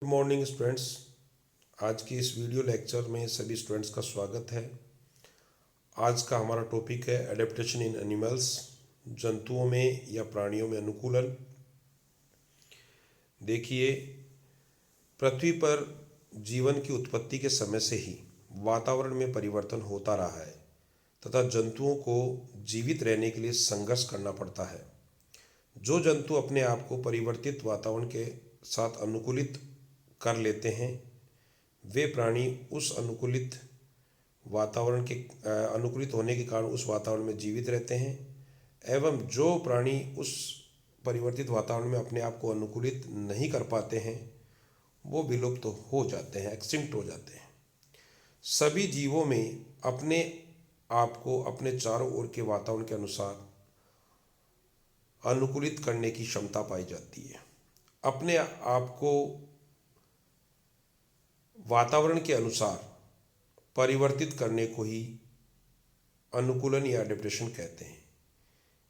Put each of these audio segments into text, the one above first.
Good morning students. आज की इस वीडियो लेक्चर में सभी स्टूडेंट्स का स्वागत है। आज का हमारा टॉपिक है एडेप्टेशन इन एनिमल्स, जंतुओं में या प्राणियों में अनुकूलन। देखिए, पृथ्वी पर जीवन की उत्पत्ति के समय से ही वातावरण में परिवर्तन होता रहा है तथा जंतुओं को जीवित रहने के लिए संघर्ष करना पड़ता है। जो जंतु अपने आप को परिवर्तित वातावरण के साथ अनुकूलित कर लेते हैं, वे प्राणी उस अनुकूलित होने के कारण उस वातावरण में जीवित रहते हैं, एवं जो प्राणी उस परिवर्तित वातावरण में अपने आप को अनुकूलित नहीं कर पाते हैं, वो विलुप्त हो जाते हैं, एक्सटिंक्ट हो जाते हैं। सभी जीवों में अपने आप को अपने चारों ओर के वातावरण के अनुसार अनुकूलित करने की क्षमता पाई जाती है। अपने आप को वातावरण के अनुसार परिवर्तित करने को ही अनुकूलन या एडेप्टेशन कहते हैं।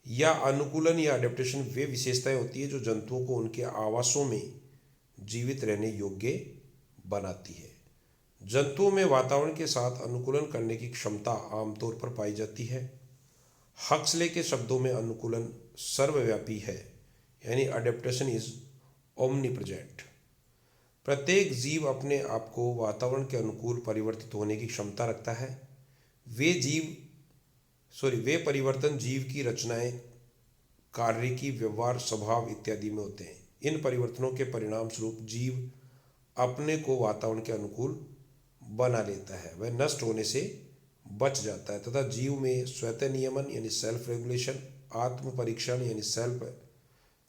या अनुकूलन या एडेप्टेशन वे विशेषताएं होती है जो जंतुओं को उनके आवासों में जीवित रहने योग्य बनाती है। जंतुओं में वातावरण के साथ अनुकूलन करने की क्षमता आमतौर पर पाई जाती है। हक्सले के शब्दों में अनुकूलन सर्वव्यापी है, यानी अडेप्टेशन इज ओमनीप्रेजेंट। प्रत्येक जीव अपने आप को वातावरण के अनुकूल परिवर्तित होने की क्षमता रखता है। वे परिवर्तन जीव की रचनाएं, कार्य की व्यवहार, स्वभाव इत्यादि में होते हैं। इन परिवर्तनों के परिणाम स्वरूप जीव अपने को वातावरण के अनुकूल बना लेता है, वह नष्ट होने से बच जाता है तथा जीव में स्वतः नियमन यानी सेल्फ रेगुलेशन, आत्म परीक्षण यानी सेल्फ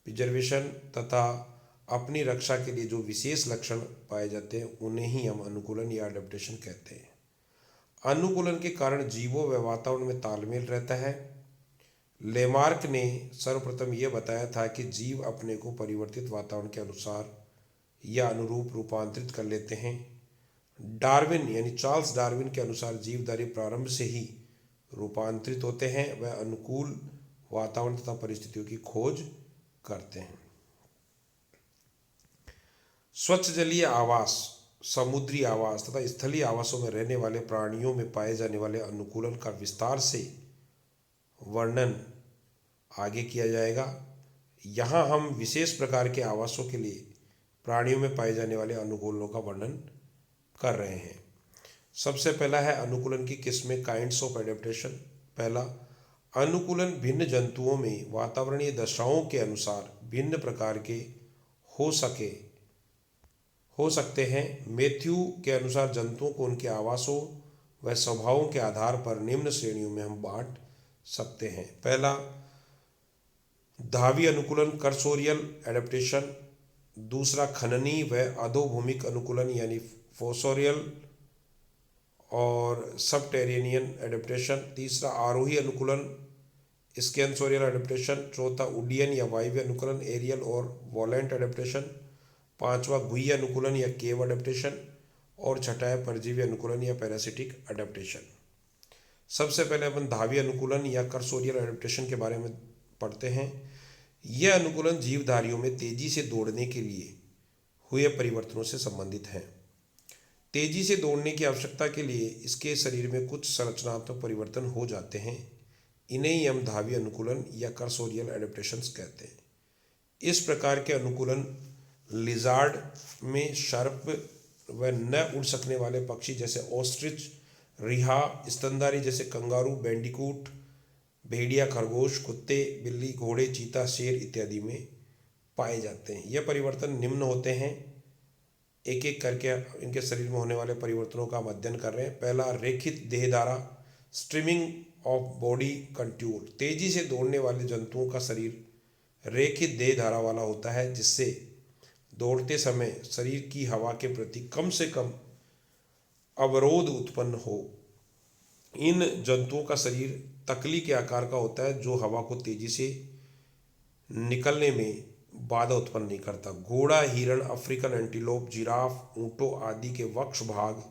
प्रिजर्वेशन तथा अपनी रक्षा के लिए जो विशेष लक्षण पाए जाते हैं, उन्हें ही हम अनुकूलन या अडेप्टेशन कहते हैं। अनुकूलन के कारण जीवों व वातावरण में तालमेल रहता है। लेमार्क ने सर्वप्रथम यह बताया था कि जीव अपने को परिवर्तित वातावरण के अनुसार या अनुरूप रूपांतरित कर लेते हैं। डार्विन यानी चार्ल्स डार्विन के अनुसार जीवधारी प्रारंभ से ही रूपांतरित होते हैं, वह अनुकूल वातावरण तथा परिस्थितियों की खोज करते हैं। स्वच्छ जलीय आवास, समुद्री आवास तथा स्थलीय आवासों में रहने वाले प्राणियों में पाए जाने वाले अनुकूलन का विस्तार से वर्णन आगे किया जाएगा। यहाँ हम विशेष प्रकार के आवासों के लिए प्राणियों में पाए जाने वाले अनुकूलनों का वर्णन कर रहे हैं। सबसे पहला है अनुकूलन की किस्में, काइंड्स ऑफ एडेप्टेशन। पहला, अनुकूलन भिन्न जंतुओं में वातावरणीय दशाओं के अनुसार भिन्न प्रकार के हो सकते हैं। मैथ्यू के अनुसार जंतुओं को उनके आवासों व स्वभावों के आधार पर निम्न श्रेणियों में हम बांट सकते हैं। पहला, धावी अनुकूलन, कर्सोरियल एडेप्टेशन। दूसरा, खननी व अधोभूमिक अनुकूलन यानी फोसोरियल और सबटेरेनियन एडेप्टेशन। तीसरा, आरोही अनुकूलन, स्केंसोरियल एडेप्टेशन। चौथा, उड्डयन या वायव्य अनुकूलन, एरियल और वॉलेंट एडेप्टेशन। पांचवा, गुह्य अनुकूलन या केव एडेप्टेशन। और छठा है परजीवी अनुकूलन या पैरासिटिक एडेप्टेशन। सबसे पहले अपन धावी अनुकूलन या कर्सोरियल एडेप्टेशन के बारे में पढ़ते हैं। यह अनुकूलन जीवधारियों में तेजी से दौड़ने के लिए हुए परिवर्तनों से संबंधित है। तेजी से दौड़ने की आवश्यकता के लिए इसके शरीर में कुछ संरचनात्मक परिवर्तन हो जाते हैं। इन्हें ही हम धावी अनुकूलन या कर्सोरियल एडेप्टेशंस कहते हैं। इस प्रकार के अनुकूलन लिजार्ड में सर्प व न उड़ सकने वाले पक्षी जैसे ऑस्ट्रिच, रिहा, स्तनधारी जैसे कंगारू, बैंडिकूट, भेड़िया, खरगोश, कुत्ते, बिल्ली, घोड़े, चीता, शेर इत्यादि में पाए जाते हैं। यह परिवर्तन निम्न होते हैं। एक एक करके इनके शरीर में होने वाले परिवर्तनों का हम अध्ययन कर रहे हैं। पहला, रेखित देहधारा, स्ट्रीमिंग ऑफ बॉडी कंट्यूर। तेजी से दौड़ने वाले जंतुओं का शरीर रेखित देहधारा वाला होता है, जिससे दौड़ते समय शरीर की हवा के प्रति कम से कम अवरोध उत्पन्न हो। इन जंतुओं का शरीर तकली के आकार का होता है, जो हवा को तेजी से निकलने में बाधा उत्पन्न नहीं करता। घोड़ा, हिरण, अफ्रीकन एंटीलोप, जिराफ, ऊंटों आदि के वक्ष भाग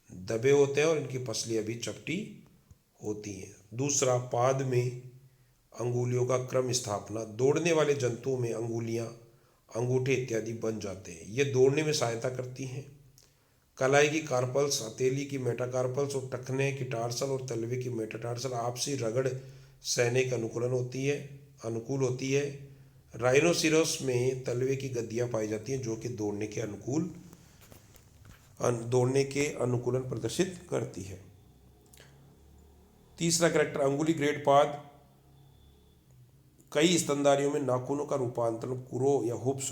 दबे होते हैं और इनकी पसलियां भी चपटी होती हैं। दूसरा, पाद में अंगुलियों का क्रम स्थापना। दौड़ने वाले जंतुओं में अंगुलियां अंगूठे इत्यादि बन जाते हैं। ये दौड़ने में सहायता करती हैं। कलाई की कार्पल्स, हथेली की मेटाकार्पल्स और टखने की टार्सल और तलवे की मेटाटार्सल आपसी रगड़ सहने के अनुकूल होती है। राइनोसिरस में तलवे की गद्दियाँ पाई जाती हैं जो कि दौड़ने के अनुकूलन प्रदर्शित करती है। तीसरा कैरेक्टर अंगुली ग्रेड पाद। कई स्तनधारियों में नाखूनों का रूपांतरण खुरों या हुप्स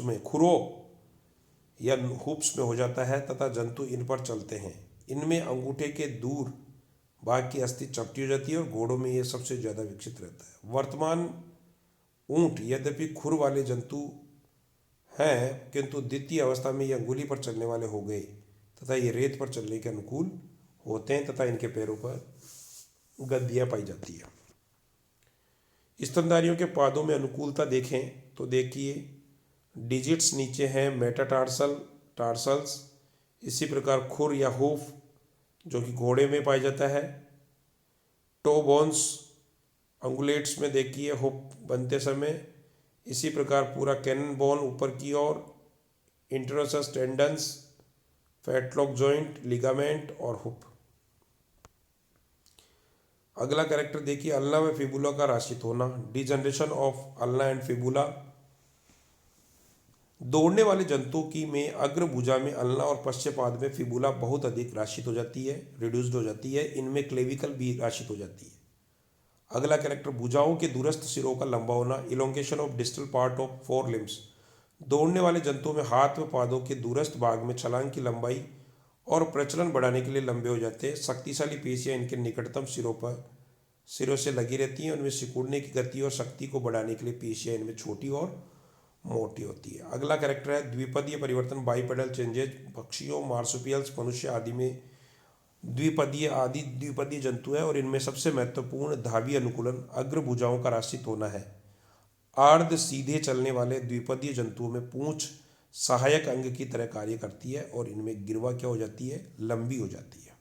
में हो जाता है तथा जंतु इन पर चलते हैं। इनमें अंगूठे के दूर भाग की अस्थि चपटी हो जाती है और घोड़ों में यह सबसे ज़्यादा विकसित रहता है। वर्तमान ऊंट यद्यपि खुर वाले जंतु हैं किंतु द्वितीय अवस्था में ये अंगुली पर चलने वाले हो गए तथा ये रेत पर चलने के अनुकूल होते हैं तथा इनके पैरों पर गद्दियाँ पाई जाती है। स्तनधारियों के पादों में अनुकूलता देखें तो देखिए डिजिट्स नीचे हैं टार्सल्स, इसी प्रकार खुर या हूफ जो कि घोड़े में पाया जाता है। टो बोन्स अंगुलेट्स में देखिए हुप बनते समय, इसी प्रकार पूरा कैनन बोन ऊपर की ओर, इंटरोसस टेंडन्स, फैटलॉक जॉइंट, लिगामेंट और हुप। अगला कैरेक्टर देखिए अल्ना व फिबुला का राशित होना, degeneration of ulna and fibula. दौड़ने वाले जंतुओं की में अग्र भुजा में अल्ना और पश्च पाद में फिबुला बहुत अधिक राशित हो जाती है, रिड्यूस्ड हो जाती है। इनमें क्लेविकल भी राशित हो जाती है। अगला कैरेक्टर भुजाओं के दूरस्थ सिरों का लंबा होना, elongation of distal part of four limbs. दौड़ने वाले जंतुओं में हाथ व पादों के दूरस्थ भाग में छलांग की लंबाई और प्रचलन बढ़ाने के लिए लंबे हो जाते हैं। शक्तिशाली पेशियां इनके निकटतम सिरों से लगी रहती हैं। उनमें सिकुड़ने की गति और शक्ति को बढ़ाने के लिए पेशियां इनमें छोटी और मोटी होती है। अगला कैरेक्टर है द्विपदीय परिवर्तन, बाइपेडल चेंजेज। पक्षियों, मार्सुपियल्स, मनुष्य आदि में द्विपदीय जंतु है और इनमें सबसे महत्वपूर्ण धावी अनुकूलन अग्र भुजाओं का राशित होना है। अर्ध सीधे चलने वाले द्विपदीय जंतुओं में पूंछ सहायक अंग की तरह कार्य करती है और इनमें गिरवा क्या हो जाती है, लंबी हो जाती है।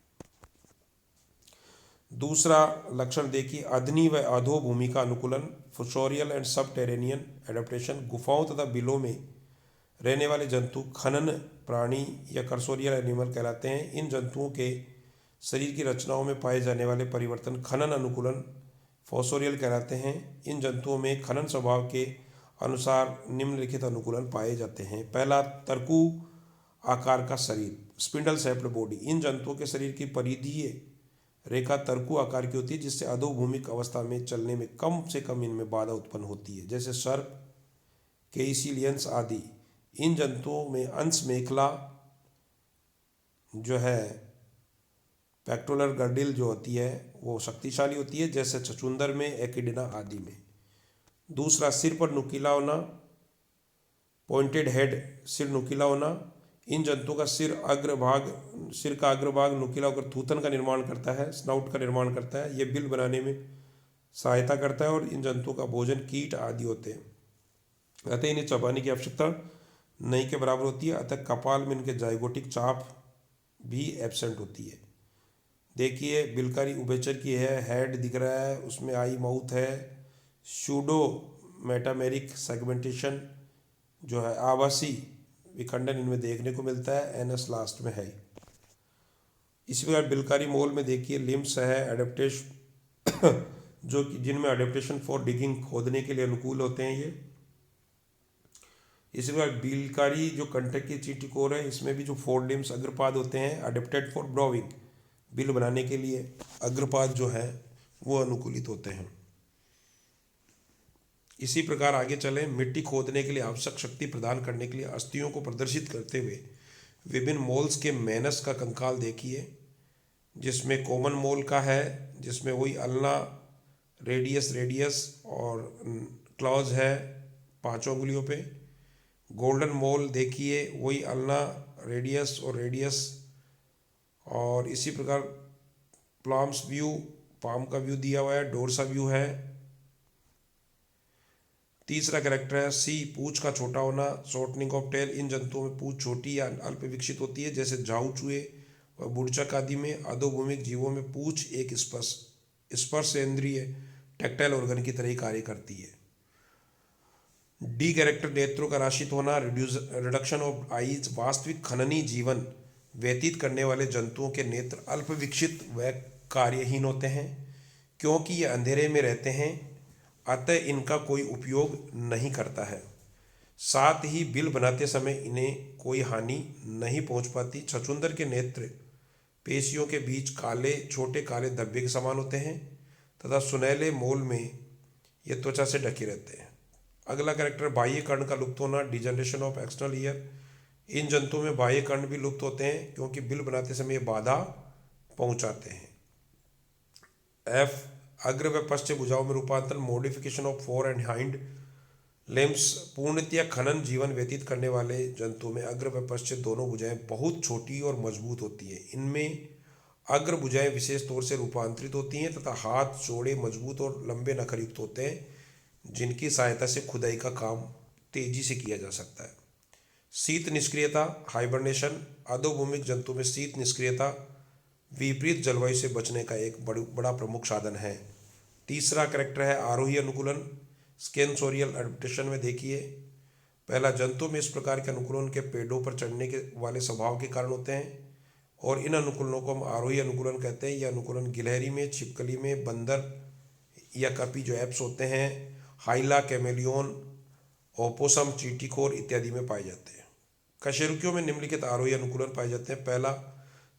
दूसरा लक्षण देखिए अधनी व अधो भूमि का अनुकूलन, फोसोरियल एंड सब टेरेनियन एडेप्टेशन। गुफाओं तथा बिलों में रहने वाले जंतु खनन प्राणी या कर्सोरियल एनिमल कहलाते हैं। इन जंतुओं के शरीर की रचनाओं में पाए जाने वाले परिवर्तन खनन अनुकूलन फोसोरियल कहलाते हैं। इन जंतुओं में खनन स्वभाव के अनुसार निम्नलिखित अनुकूलन पाए जाते हैं। पहला, तरकू आकार का शरीर, स्पिंडल शेप्ड बॉडी। इन जंतुओं के शरीर की परिधीय रेखा तरकू आकार की होती है जिससे अधोभूमिक अवस्था में चलने में कम से कम इनमें बाधा उत्पन्न होती है, जैसे सर्प, केइसिलियंस आदि। इन जंतुओं में अंश मेखला जो है पेक्टोलर गर्डिल जो होती है वो शक्तिशाली होती है, जैसे चचुंदर में, एकिडिना आदि में। दूसरा, सिर पर नुकीला होना, पॉइंटेड हेड, सिर नुकीला होना। इन जंतुओं का सिर का अग्रभाग नुकीला होकर थूथन का निर्माण करता है, स्नाउट का निर्माण करता है। ये बिल बनाने में सहायता करता है और इन जंतुओं का भोजन कीट आदि होते हैं, अतः इन्हें चबाने की आवश्यकता नहीं के बराबर होती है। अतः कपाल में इनके जाइगोटिक चाप भी एब्सेंट होती है। देखिए बिलकारी उभयचर की है, हेड दिख रहा है, उसमें आई माउथ है। सूडो मेटामेरिक सेगमेंटेशन जो है आवासी विखंडन इनमें देखने को मिलता है, एनस लास्ट में है। इसी प्रकार बिलकारी मोल में देखिए लिम्स है, एडेप्टेशन जो कि जिनमें एडेप्टेशन फॉर डिगिंग, खोदने के लिए अनुकूल होते हैं ये। इसी प्रकार बिलकारी जो कंटक की चींटिकोर है, इसमें भी जो फोर लिम्स अग्रपाद होते हैं अडेप्टेड फॉर ब्रोविंग, बिल बनाने के लिए अग्रपाद जो है वो अनुकूलित होते हैं। इसी प्रकार आगे चलें, मिट्टी खोदने के लिए आवश्यक शक्ति प्रदान करने के लिए अस्थियों को प्रदर्शित करते हुए विभिन्न मोल्स के मेनस का कंकाल देखिए, जिसमें कॉमन मोल का है, जिसमें वही अल्ना, रेडियस और क्लॉज है 5 उंगलियों पे। गोल्डन मोल देखिए वही अल्ना, रेडियस और इसी प्रकार पाम का व्यू दिया हुआ है, डोर्सा व्यू है। तीसरा कैरेक्टर है सी, पूंछ का छोटा होना, शॉर्टनिंग ऑफ टेल। इन जंतुओं में पूंछ छोटी या अल्प विकसित होती है, जैसे झाऊ चूहे व बुड़चक आदि में। अधोभूमिक जीवों में पूंछ एक स्पर्शेंद्रिय टैक्टाइल ऑर्गन की तरह ही कार्य करती है। डी कैरेक्टर नेत्रों का राशित होना, रिडक्शन ऑफ आईज। वास्तविक खननी जीवन व्यतीत करने वाले जंतुओं के नेत्र अल्प विकसित व कार्यहीन होते हैं, क्योंकि ये अंधेरे में रहते हैं, अतः इनका कोई उपयोग नहीं करता है। साथ ही बिल बनाते समय इन्हें कोई हानि नहीं पहुंच पाती। छछूंदर के नेत्र पेशियों के बीच काले छोटे काले धब्बे के समान होते हैं तथा सुनहले मोल में ये त्वचा से ढके रहते हैं। अगला कैरेक्टर बाह्य कर्ण का लुप्त होना, डिजनरेशन ऑफ एक्सटर्नल ईयर। इन जंतुओं में बाह्य कर्ण भी लुप्त होते हैं क्योंकि बिल बनाते समय ये बाधा पहुंचाते हैं। एफ अग्र व पश्च भुजाओं में रूपांतरण, modification of four and hind limbs. पूर्णतया खनन जीवन व्यतीत करने वाले जंतुओं में अग्र व पश्च दोनों भुजाएं बहुत छोटी और मजबूत होती हैं। इनमें अग्र भुजाएं विशेष तौर से रूपांतरित होती हैं तथा हाथ चौड़े मजबूत और लंबे नखरयुक्त होते हैं, जिनकी सहायता से खुदाई का काम तेजी से किया जा सकता है। शीत निष्क्रियता, हाइबरनेशन। अधोभूमिक जंतु में शीत निष्क्रियता विपरीत जलवायु से बचने का एक बड़ा प्रमुख साधन है। तीसरा कैरेक्टर है आरोही अनुकूलन, स्केंसोरियल एडेप्टेशन में देखिए। पहला, जंतु में इस प्रकार के अनुकूलन के पेड़ों पर चढ़ने के वाले स्वभाव के कारण होते हैं और इन अनुकूलनों को हम आरोही अनुकूलन कहते हैं। यह अनुकूलन गिलहरी में, छिपकली में, बंदर या कपी जो एप्स होते हैं, हाइला, कैमेलियन, ओपोसम, चींटीखोर इत्यादि में पाए जाते हैं। कशेरुकियों में निम्नलिखित आरोही अनुकूलन पाए जाते हैं। पहला,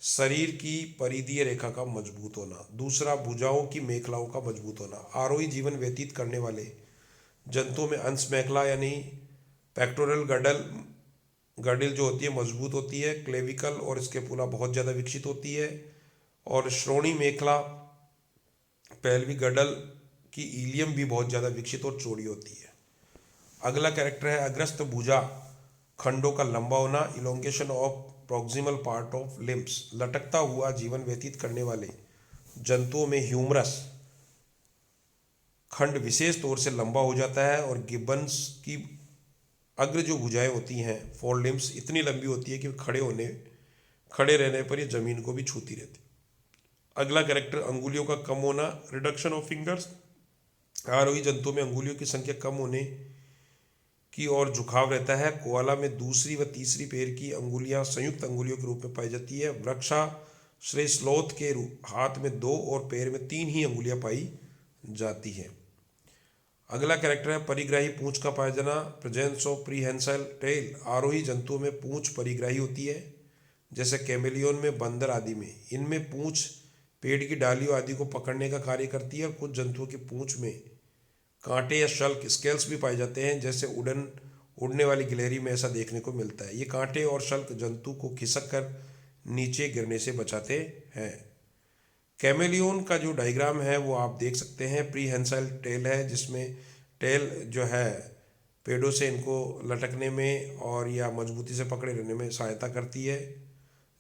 शरीर की परिधीय रेखा का मजबूत होना। दूसरा, भुजाओं की मेखलाओं का मजबूत होना। आरोही जीवन व्यतीत करने वाले जंतुओं में अंश मेखला यानी पेक्टोरल गर्डिल जो होती है मजबूत होती है, क्लेविकल और स्केपुला बहुत ज़्यादा विकसित होती है, और श्रोणी मेखला पैल्विक गर्डल की इलियम भी बहुत ज़्यादा विकसित और चौड़ी होती है। अगला कैरेक्टर है अग्रस्त भुजा खंडों का लंबा होना, elongation of proximal part of limbs. लटकता हुआ जीवन व्यतीत करने वाले जंतुओं में ह्यूमरस खंड विशेष तौर से लंबा हो जाता है और गिब्बन्स की अग्र जो भुजाएं होती हैं, फोर लिम्स, इतनी लंबी होती है कि खड़े रहने पर ये जमीन को भी छूती रहती। अगला कैरेक्टर अंगुलियों का कम होना, रिडक्शन ऑफ फिंगर्स। आरोही जंतुओं में अंगुलियों की संख्या कम होने की ओर झुकाव रहता है। कोआला में दूसरी व तीसरी पैर की अंगुलियां संयुक्त अंगुलियों के रूप में पाई जाती है। वृक्षाश्रयी स्लोथ के हाथ में 2 और पैर में 3 ही अंगुलियां पाई जाती हैं। अगला कैरेक्टर है परिग्राही पूंछ का पाया जाना, प्रेजेंस ऑफ प्रीहेंसाइल टेल। आरोही जंतुओं में पूंछ परिग्राही होती है, जैसे कैमेलियन में, बंदर आदि में। इनमें पूंछ पेड़ की डालियों आदि को पकड़ने का कार्य करती है और कुछ जंतुओं की पूंछ में कांटे या शल्क स्केल्स भी पाए जाते हैं, जैसे उड़ने वाली गिलहरी में ऐसा देखने को मिलता है। ये कांटे और शल्क जंतु को खिसक कर नीचे गिरने से बचाते हैं। कैमेलियन का जो डायग्राम है वो आप देख सकते हैं। प्रीहेंसाइल टेल है, जिसमें टेल जो है पेड़ों से इनको लटकने में और या मजबूती से पकड़े रहने में सहायता करती है।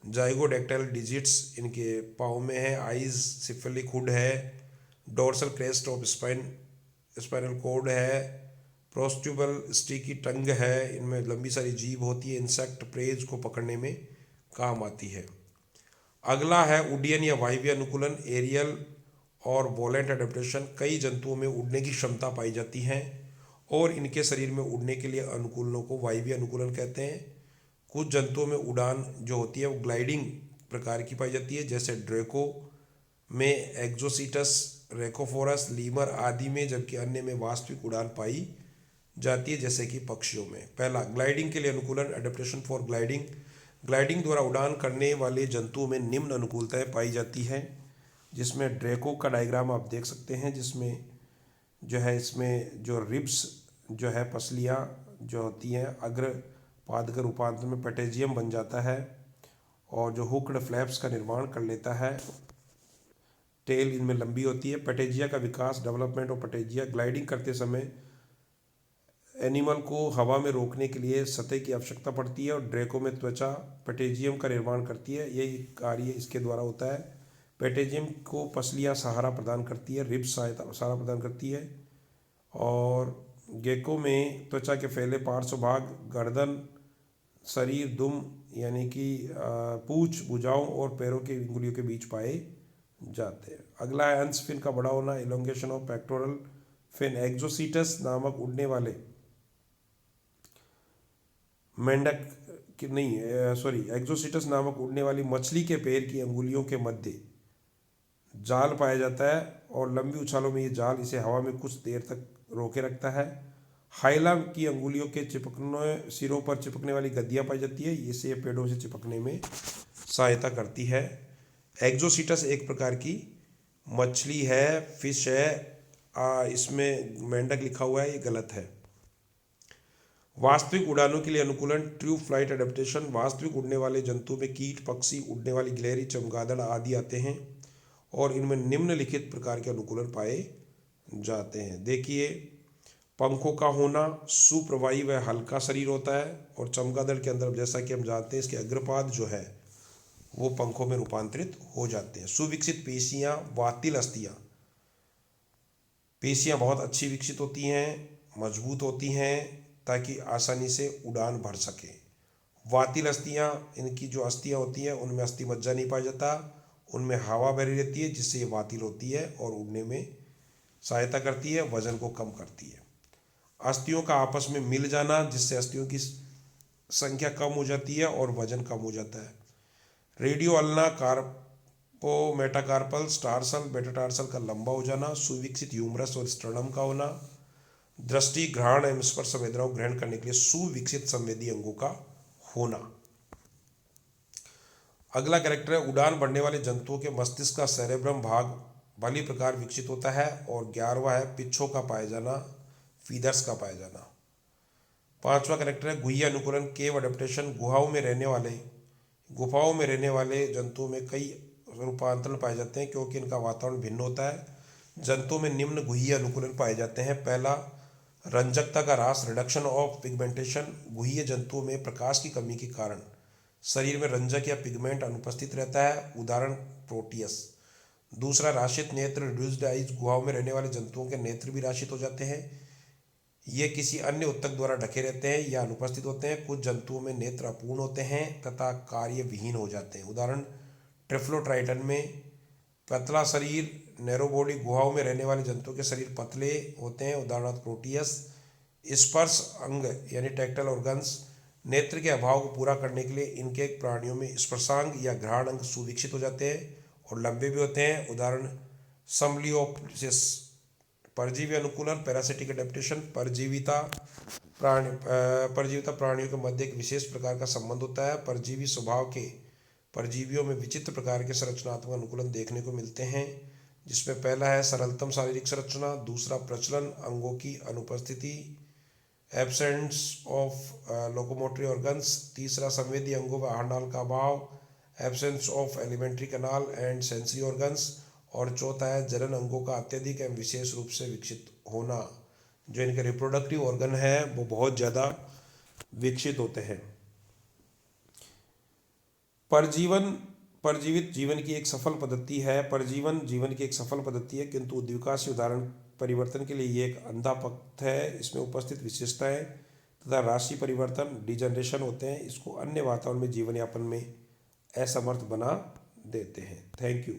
जाइगोडैक्टाइल डिजिट्स इनके पाँव में है। आइज सिफेलिक हुड है। Dorsal crest of spinal cord है। प्रोस्ट्यूबल स्टिकी टंग है, इनमें लंबी सारी जीभ होती है, इंसेक्ट प्रेज को पकड़ने में काम आती है। अगला है उड्डयन या वायवीय अनुकूलन, एरियल और वोलेंट एडेप्टेशन। कई जंतुओं में उड़ने की क्षमता पाई जाती है और इनके शरीर में उड़ने के लिए अनुकूलनों को वायवीय अनुकूलन कहते हैं। कुछ जंतुओं में उड़ान जो होती है वो ग्लाइडिंग प्रकार की पाई जाती है, जैसे ड्रैको में, एक्जोसीटस, रेकोफोरस, लीमर आदि में, जबकि अन्य में वास्तविक उड़ान पाई जाती है, जैसे कि पक्षियों में। पहला, ग्लाइडिंग के लिए अनुकूलन, एडेप्टेशन फॉर ग्लाइडिंग। ग्लाइडिंग द्वारा उड़ान करने वाले जंतुओं में निम्न अनुकूलताएं पाई जाती हैं, जिसमें ड्रैको का डायग्राम आप देख सकते हैं, जिसमें जो है इसमें जो रिब्स जो है पसलियाँ जो होती हैं अग्र पाद के रूपांतर में पेटेजियम बन जाता है और जो हुक्ड फ्लैप्स का निर्माण कर लेता है। टेल इनमें लंबी होती है। पेटेजिया का विकास, डेवलपमेंट ऑफ पेटेजिया। ग्लाइडिंग करते समय एनिमल को हवा में रोकने के लिए सतह की आवश्यकता पड़ती है और ड्रैको में त्वचा पेटेजियम का निर्माण करती है, यही कार्य इसके द्वारा होता है। पेटेजियम को पसलियाँ सहारा प्रदान करती है, रिब्स सहारा प्रदान करती है। और गेको में त्वचा के फैले पार्श्व भाग, गर्दन, शरीर, दुम यानी कि पूंछ, भुजाओं और पैरों के अंगुलियों के बीच पाए जाते हैं। अगला है अंश फिन का बड़ा होना, इलोंगेशन ऑफ पेक्टोरल फिन। एक्जोसीटस नामक उड़ने वाले मेंढक की नहीं, सॉरी, एक्सोसिटस नामक उड़ने वाली मछली के पैर की अंगुलियों के मध्य जाल पाया जाता है और लंबी उछालों में ये जाल इसे हवा में कुछ देर तक रोके रखता है। हाइला की अंगुलियों के चिपकने सिरों पर चिपकने वाली गद्दियाँ पाई जाती है, इससे ये पेड़ों से चिपकने में सहायता करती है। एक्सोसिटस एक प्रकार की मछली है, फिश है। इसमें मेंढक लिखा हुआ है, ये गलत है। वास्तविक उड़ानों के लिए अनुकूलन ट्रू फ्लाइट एडेप्टेशन। वास्तविक उड़ने वाले जंतु में कीट, पक्षी, उड़ने वाली गिलहरी, चमगादड़ आदि आते हैं और इनमें निम्नलिखित प्रकार के अनुकूलन पाए जाते हैं। देखिए, पंखों का होना, सुप्रवाही व हल्का शरीर होता है और चमगादड़ के अंदर जैसा कि हम जानते हैं इसके अग्रपाद जो है वो पंखों में रूपांतरित हो जाते हैं। सुविकसित पेशियां, वातिल अस्थियां। पेशियां बहुत अच्छी विकसित होती हैं, मजबूत होती हैं ताकि आसानी से उड़ान भर सके। वातिल अस्थियां, इनकी जो अस्थियां होती हैं उनमें अस्थि मज्जा नहीं पाया जाता, उनमें हवा भरी रहती है जिससे ये वातिल होती है और उड़ने में सहायता करती है, वजन को कम करती है। अस्थियों का आपस में मिल जाना जिससे अस्थियों की संख्या कम हो जाती है और वजन कम हो जाता है। रेडियो अल्ना, कार्पो, मेटाकार्पल, स्टार्सल, मेटाटार्सल का लंबा हो जाना, सुविकसित ह्यूमरस और स्टर्नम का होना, दृष्टि, घ्राण एवं स्पर्श संवेदनाओं को ग्रहण करने के लिए सुविकसित संवेदी अंगों का होना। अगला कैरेक्टर है, उड़ान भरने वाले जंतुओं के मस्तिष्क का सेरेब्रम भाग भली प्रकार विकसित होता है। और 11वां है, पिच्छों का पाया जाना, फीदर्स का पाया जाना। 5वां कैरेक्टर है, गुह्य अनुकूलन, केव अडेप्टेशन। गुफाओं में रहने वाले जंतुओं में कई रूपांतरण पाए जाते हैं क्योंकि इनका वातावरण भिन्न होता है। जंतुओं में निम्न गुह्य अनुकूलन पाए जाते हैं। पहला, रंजकता का ह्रास, रिडक्शन ऑफ पिगमेंटेशन। गुह्य जंतुओं में प्रकाश की कमी के कारण शरीर में रंजक या पिगमेंट अनुपस्थित रहता है, उदाहरण प्रोटियस। दूसरा, राशित नेत्र, रिड्यूस्ड आइज। गुहाओं में रहने वाले जंतुओं के नेत्र भी राशित हो जाते हैं, ये किसी अन्य उत्तक द्वारा ढके रहते हैं या अनुपस्थित होते हैं। कुछ जंतुओं में नेत्र अपूर्ण होते हैं तथा कार्य विहीन हो जाते हैं, उदाहरण ट्रिफ्लोट्राइटन में। पतला शरीर, नैरो बॉडी। गुहाओं में रहने वाले जंतुओं के शरीर पतले होते हैं, उदाहरण प्रोटियस। स्पर्श अंग यानी टैक्टाइल ऑर्गन्स। नेत्र के अभाव को पूरा करने के लिए इनके प्राणियों में स्पर्शांग या घ्राण अंग सुविकसित हो जाते हैं और लंबे भी होते हैं, उदाहरण सम्बलियोप्सिस। परजीवी अनुकूलन, पैरासिटिक एडेप्टेशन। परजीविता प्राणियों के मध्य एक विशेष प्रकार का संबंध होता है। परजीवी स्वभाव के परजीवियों में विचित्र प्रकार के संरचनात्मक अनुकूलन देखने को मिलते हैं, जिसमें पहला है सरलतम शारीरिक संरचना, दूसरा प्रचलन अंगों की अनुपस्थिति, एब्सेंस ऑफ लोकोमोटरी ऑर्गन्स, तीसरा संवेदी अंगों व आहार नाल का अभाव, absence of alimentary canal and sensory organs, और चौथा है जनन अंगों का अत्यधिक एवं विशेष रूप से विकसित होना। जो इनके रिप्रोडक्टिव ऑर्गन है वो बहुत ज़्यादा विकसित होते हैं। परजीवित जीवन की एक सफल पद्धति है। परजीवन जीवन की एक सफल पद्धति है किंतु उद्विकास उदाहरण परिवर्तन के लिए ये एक अंधा पथ है। इसमें उपस्थित विशेषताएं तथा राशि परिवर्तन, डिजनरेशन होते हैं, इसको अन्य वातावरण में जीवन यापन में असमर्थ बना देते हैं। Thank you.